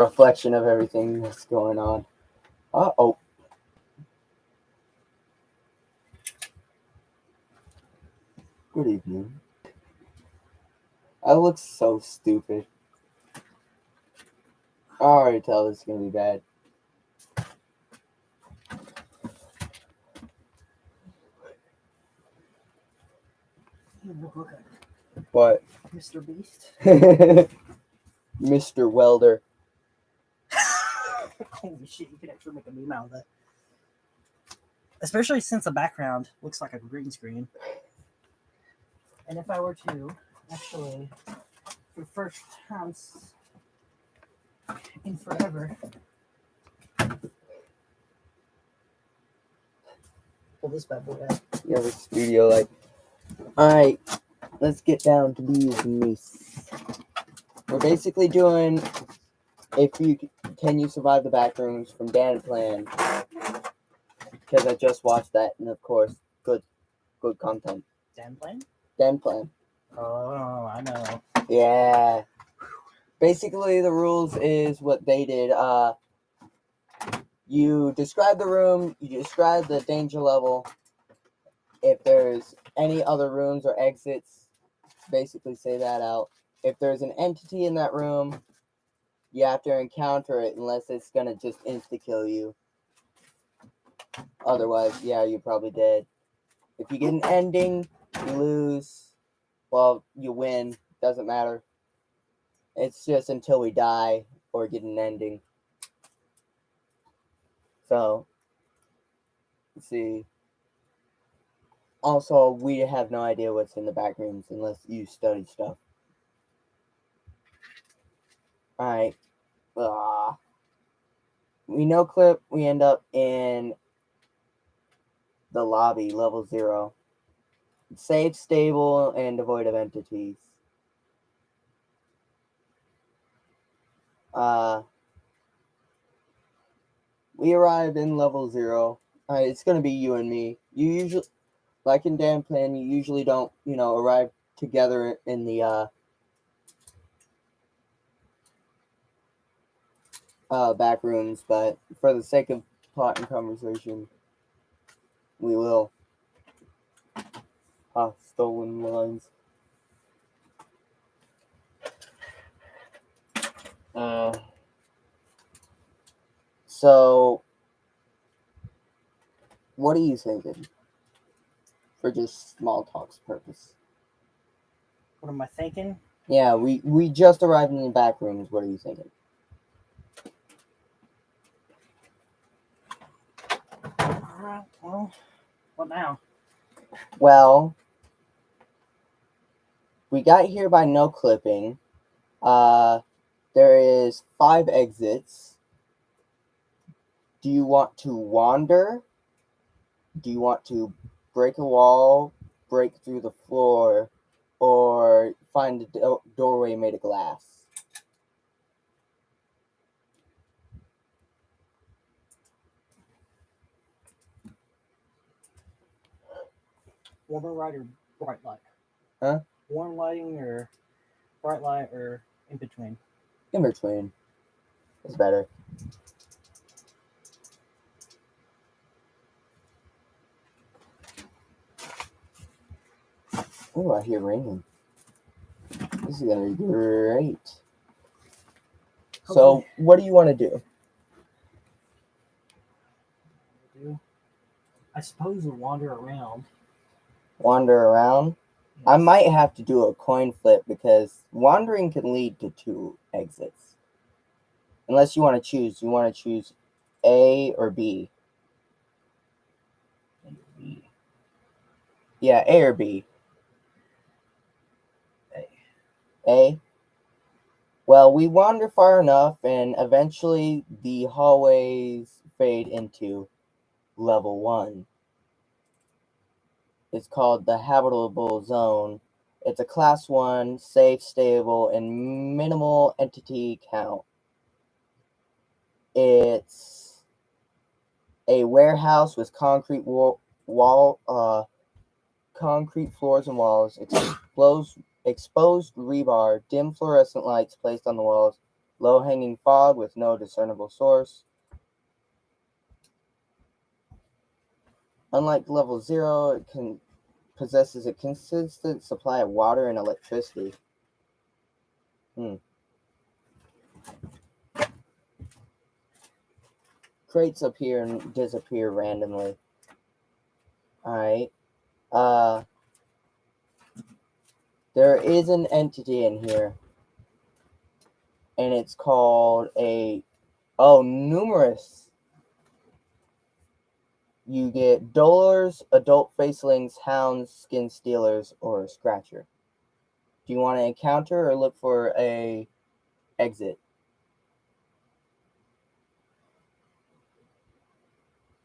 reflection of everything that's going on. Oh. Good evening. I look so stupid. I already tell this is gonna be bad. You look like What? Mr. Beast. Mr. Welder. Holy shit, you could actually make a meme out of that. Especially since the background looks like a green screen. And if I were to actually, for the first time in forever, pull this bad boy out. You have a studio like. Alright, let's get down to these meese. We're basically doing Can You Survive the Backrooms from danplan. Because I just watched that, and of course, good content. danplan? danplan. Oh, I know. Yeah. Basically, the rules is what they did. You describe the room, you describe the danger level. If there's any other rooms or exits, basically say that out. If there's an entity in that room, you have to encounter it unless it's gonna just insta-kill you. Otherwise, yeah, you're probably dead. If you get an ending, you lose. Well, you win. Doesn't matter. It's just until we die or get an ending. So, let's see. Also, we have no idea what's in the back rooms unless you study stuff. Alright. We no clip, we end up in the lobby, level 0. It's safe, stable, and devoid of entities. We arrived in level 0. Alright, it's gonna be you and me. You usually, like in danplan, you usually don't, arrive together in the back rooms, but for the sake of plot and conversation, we will. Stolen lines. So, what are you thinking? For just small talk's purpose. What am I thinking? Yeah, we just arrived in the back rooms. What are you thinking? Alright, well, what now? Well, we got here by no clipping. There is 5 exits. Do you want to wander? Do you want to break a wall, break through the floor, or find a doorway made of glass? Warmer light or bright light? Huh? Warm lighting or bright light or in between? In between. It's better. Oh, I hear ringing. This is gonna be great. So, what do you want to do? I suppose we'll wander around. Wander around? Yes. I might have to do a coin flip because wandering can lead to 2 exits. Unless you want to choose. You want to choose A or B? A or B. Yeah, A or B? A. A? Well, we wander far enough and eventually the hallways fade into level 1. It's called the habitable zone. It's a class 1, safe, stable, and minimal entity count. It's a warehouse with concrete concrete floors and walls, exposed rebar, dim fluorescent lights placed on the walls, Low-hanging fog with no discernible source. Unlike level 0, it possesses a consistent supply of water and electricity. Crates appear and disappear randomly. Alright. There is an entity in here. And it's called numerous. You get dolers, adult facelings, hounds, skin stealers, or a scratcher. Do you want to encounter or look for a exit?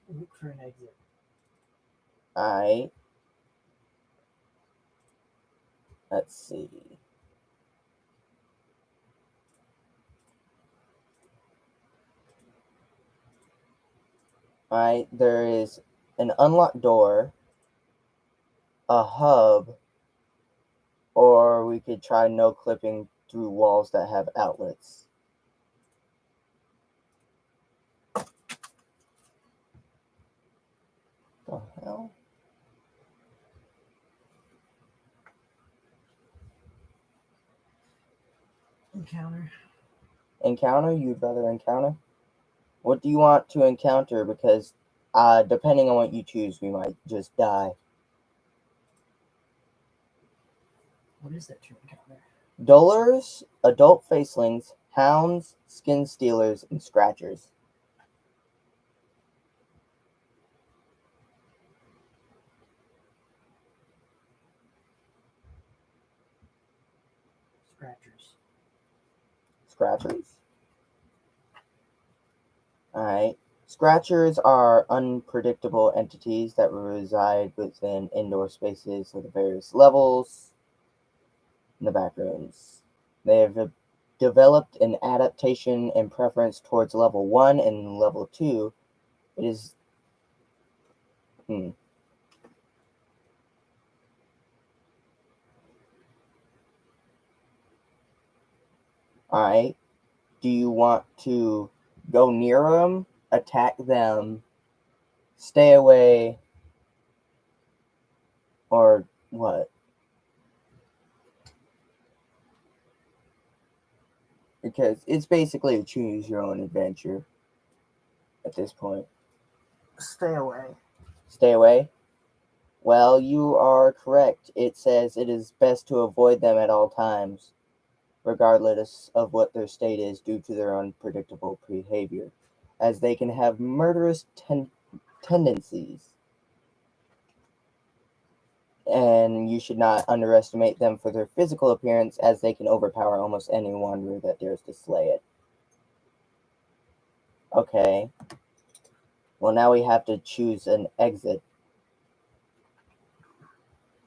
Look for an exit. Alright. Let's see. Alright, there is an unlocked door, a hub, or we could try no clipping through walls that have outlets. The hell? Encounter. Encounter? You'd rather encounter? What do you want to encounter? Because depending on what you choose, we might just die. What is that to encounter? Dolers, adult facelings, hounds, skin stealers, and scratchers. Scratchers. Scratchers? Alright. Scratchers are unpredictable entities that reside within indoor spaces of the various levels in the backrooms. They have developed an adaptation and preference towards level 1 and level 2. It is... Alright. Do you want to go near them, attack them, stay away, or what? Because it's basically a choose your own adventure at this point. Stay away. Stay away? Well, you are correct. It says it is best to avoid them at all times, regardless of what their state is, due to their unpredictable behavior, as they can have murderous tendencies. And you should not underestimate them for their physical appearance, as they can overpower almost any wanderer that dares to slay it. Okay. Well, now we have to choose an exit.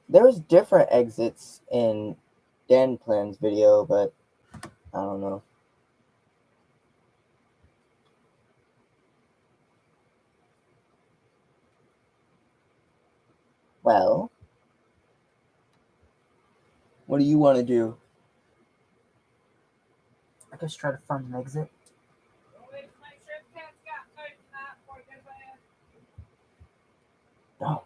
There's different exits in danplan's video, but I don't know. Well, what do you want to do? I guess try to find an exit. No.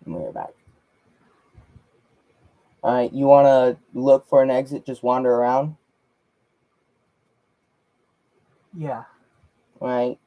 We're back. Alright, you want to look for an exit, just wander around? Yeah. Alright.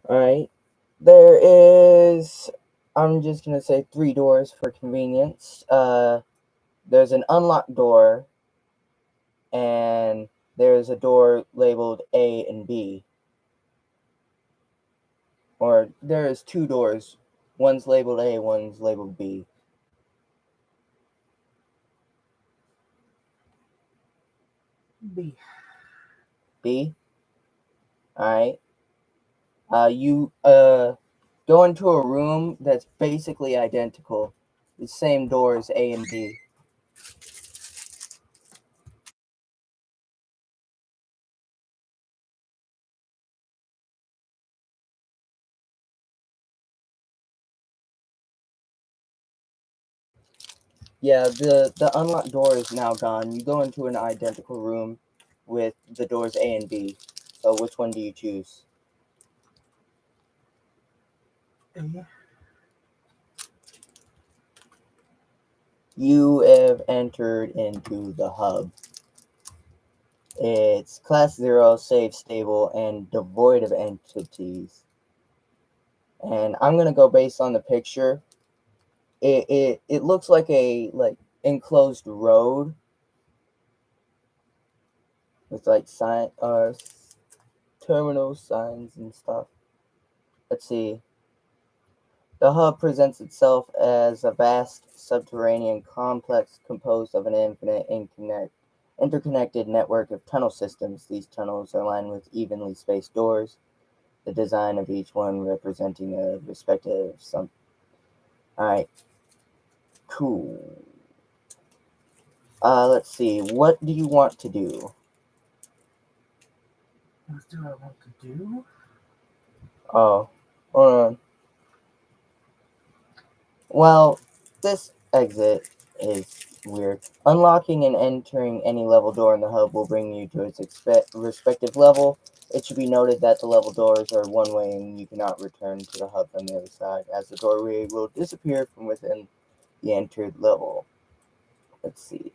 Alright. There is, I'm just going to say 3 doors for convenience. There's an unlocked door, and there's a door labeled A and B. Or there is two doors. One's labeled A, one's labeled B. B. B? Alright. You go into a room that's basically identical. The same doors, A and B. Yeah, the unlocked door is now gone. You go into an identical room with the doors A and B. So which one do you choose? A. You have entered into the hub. It's class 0, safe, stable, and devoid of entities. And I'm gonna go based on the picture. It looks like a enclosed road with like terminal signs and stuff. Let's see. The hub presents itself as a vast subterranean complex composed of an infinite interconnected network of tunnel systems. These tunnels are lined with evenly spaced doors, the design of each one representing a respective some. Alright, cool. Let's see. What do you want to do? What do I want to do? Oh, hold on. Well, this exit is weird. Unlocking and entering any level door in the hub will bring you to its respective level. It should be noted that the level doors are one way and you cannot return to the hub from the other side, as the doorway will disappear from within the entered level. Let's see.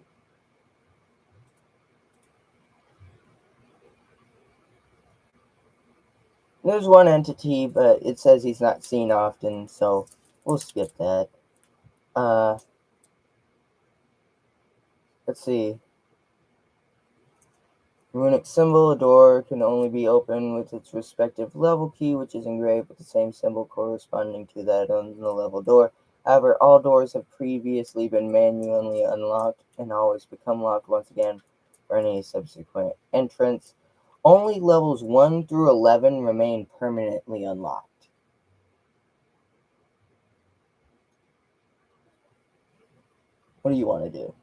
There's one entity, but it says he's not seen often, so we'll skip that. Let's see. Runic symbol, a door can only be opened with its respective level key, which is engraved with the same symbol corresponding to that on the level door. However, all doors have previously been manually unlocked and always become locked once again for any subsequent entrance. Only levels 1 through 11 remain permanently unlocked. What do you want to do?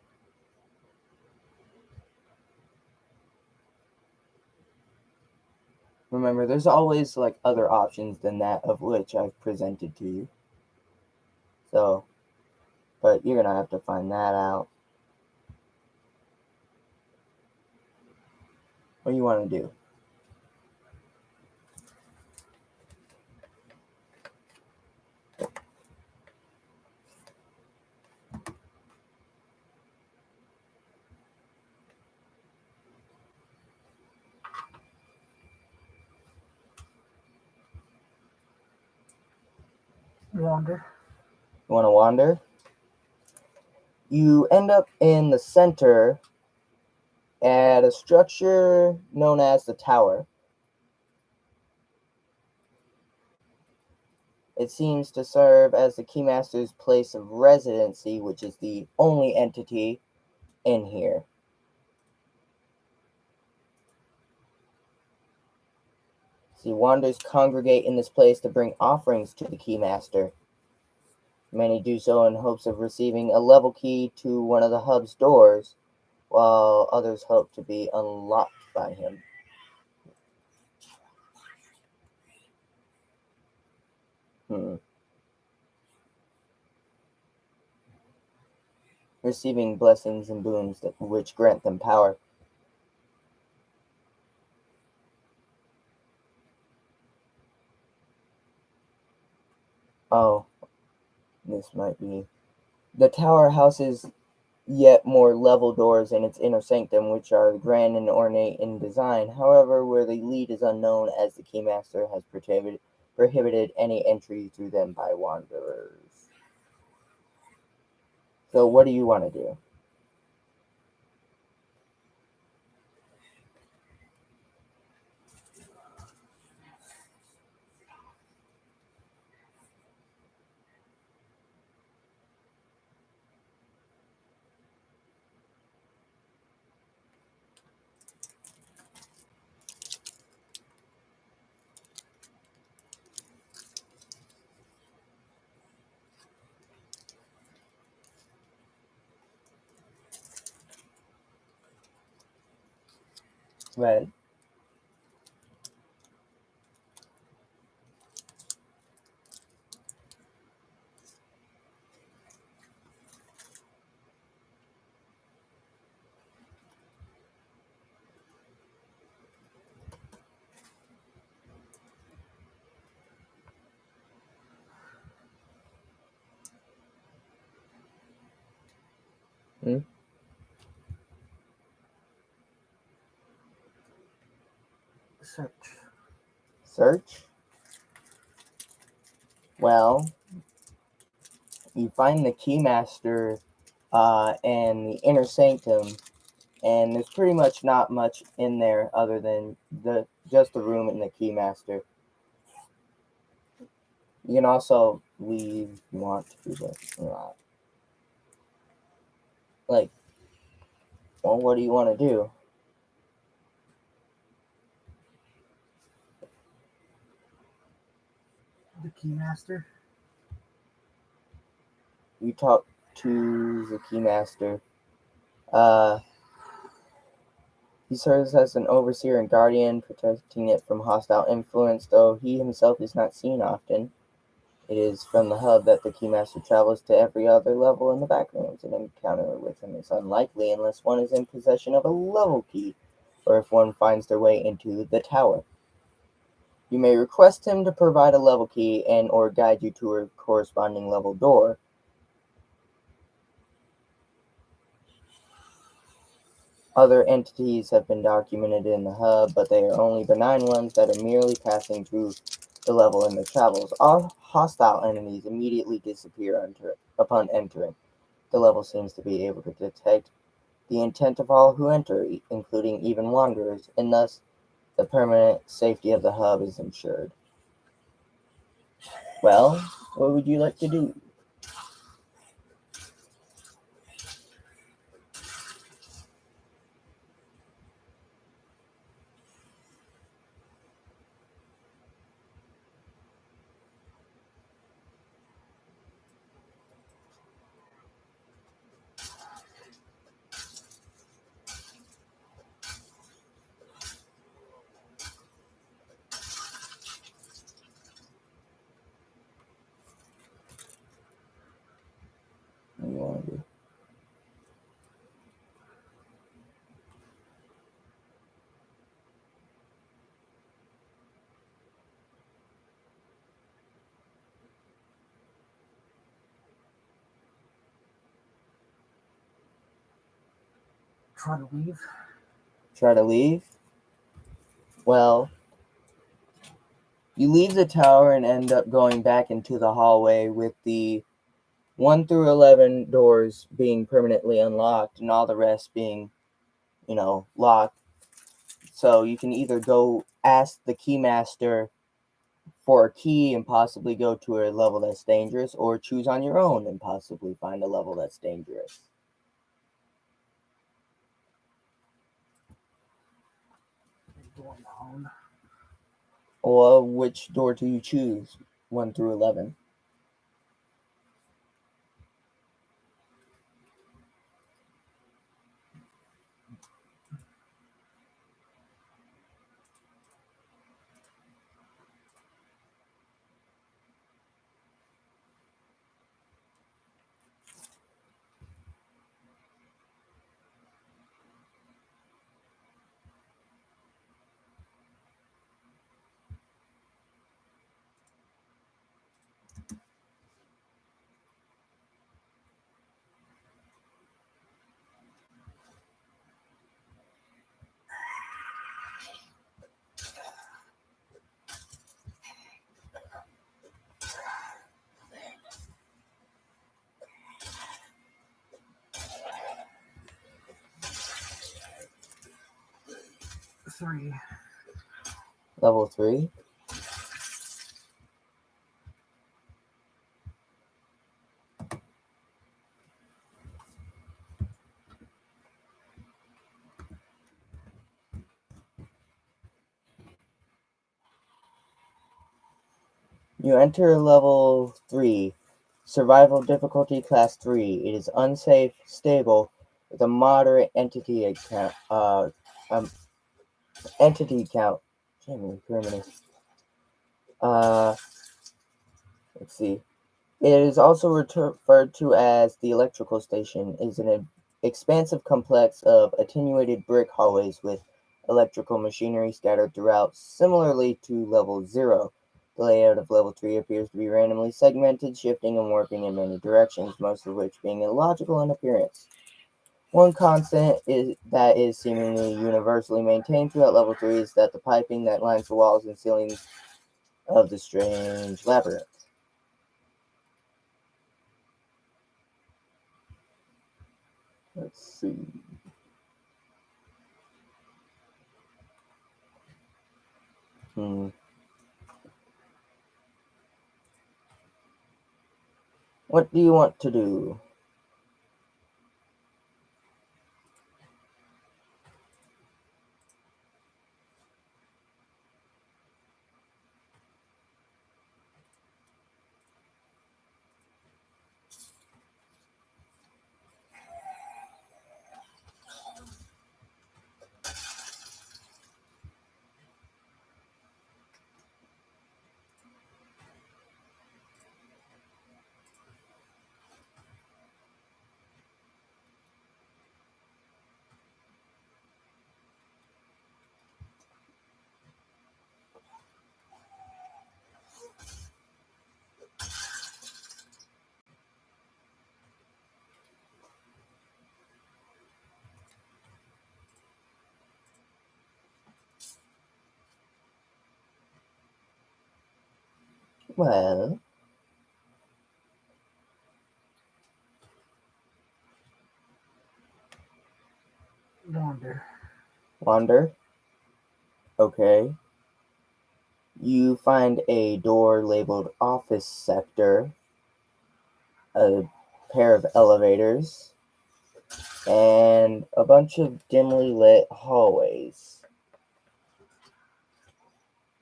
Remember, there's always like other options than that of which I've presented to you. So, but you're gonna have to find that out. What do you want to do? Wander. You want to wander? You end up in the center at a structure known as the Tower. It seems to serve as the Keymaster's place of residency, which is the only entity in here. See, wanderers congregate in this place to bring offerings to the Keymaster. Many do so in hopes of receiving a level key to one of the hub's doors, while others hope to be unlocked by him. Receiving blessings and boons which grant them power. Oh, this might be. The tower houses yet more level doors in its inner sanctum, which are grand and ornate in design. However, where they lead is unknown, as the Keymaster has prohibited any entry through them by wanderers. So, what do you want to do? Red. Hmm? Search. Search. Well, you find the keymaster and the inner sanctum, and there's pretty much not much in there other than just the room and the keymaster. You can also leave if you want to, but like, well, what do you want to do? The keymaster. You talk to the keymaster. Uh, he serves as an overseer and guardian, protecting it from hostile influence, though he himself is not seen often. It is from the hub that the Keymaster travels to every other level in the backrooms. An encounter with him is unlikely unless one is in possession of a level key, or if one finds their way into the tower. You may request him to provide a level key and or guide you to a corresponding level door. Other entities have been documented in the hub, but they are only benign ones that are merely passing through the level in their travels. All hostile enemies immediately disappear upon entering. The level seems to be able to detect the intent of all who enter, including even wanderers, and thus the permanent safety of the hub is ensured. Well, what would you like to do? What do you want to do? Try to leave. Try to leave? Well, you leave the tower and end up going back into the hallway with the 1 through 11 doors being permanently unlocked and all the rest being, locked. So you can either go ask the keymaster for a key and possibly go to a level that's dangerous, or choose on your own and possibly find a level that's dangerous. Going down. Or which door do you choose? 1 through 11. Three. Level 3. You enter level 3. Survival difficulty class 3. It is unsafe, stable, with a moderate entity account, Entity count. Jamie, perimeter. Let's see. It is also referred to as the electrical station. Is an expansive complex of attenuated brick hallways with electrical machinery scattered throughout, similarly to level 0. The layout of level 3 appears to be randomly segmented, shifting and warping in many directions, most of which being illogical in appearance. One constant that is seemingly universally maintained throughout level 3 is that the piping that lines the walls and ceilings of the strange labyrinth. Let's see. What do you want to do? Well, wander. Okay. You find a door labeled office sector, a pair of elevators, and a bunch of dimly lit hallways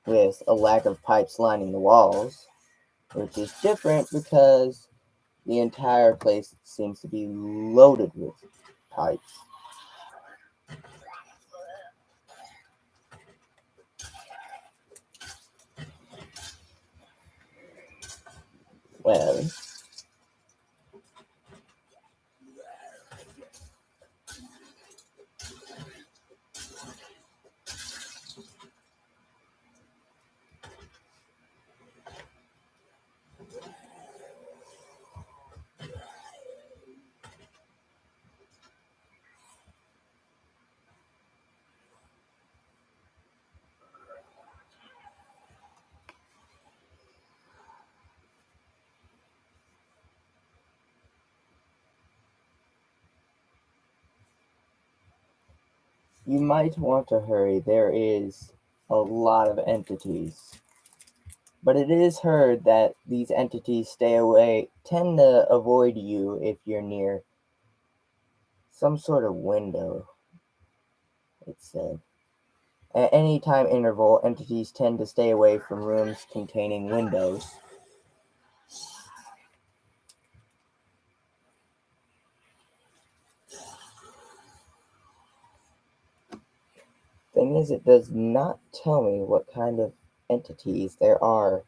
with a lack of pipes lining the walls, which is different because the entire place seems to be loaded with pipes. Well, you might want to hurry. There is a lot of entities. But it is heard that these entities tend to avoid you if you're near some sort of window, it said. At any time interval, entities tend to stay away from rooms containing windows. Thing is, it does not tell me what kind of entities there are.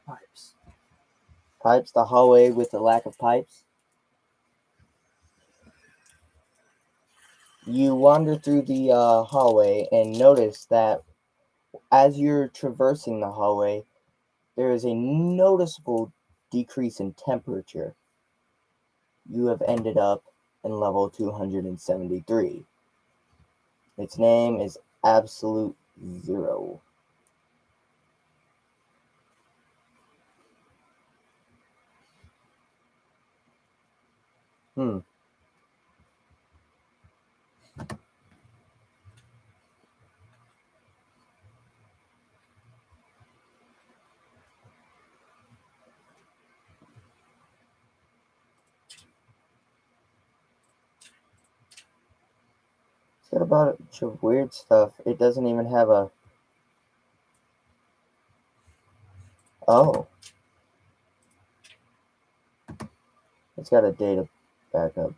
Pipes. Pipes, the hallway with a lack of pipes. You wander through the hallway and notice that as you're traversing the hallway, there is a noticeable decrease in temperature. You have ended up in level 273. Its name is Absolute Zero. Hmm. got a bunch of weird stuff. It doesn't even have a... Oh. It's got a data backup.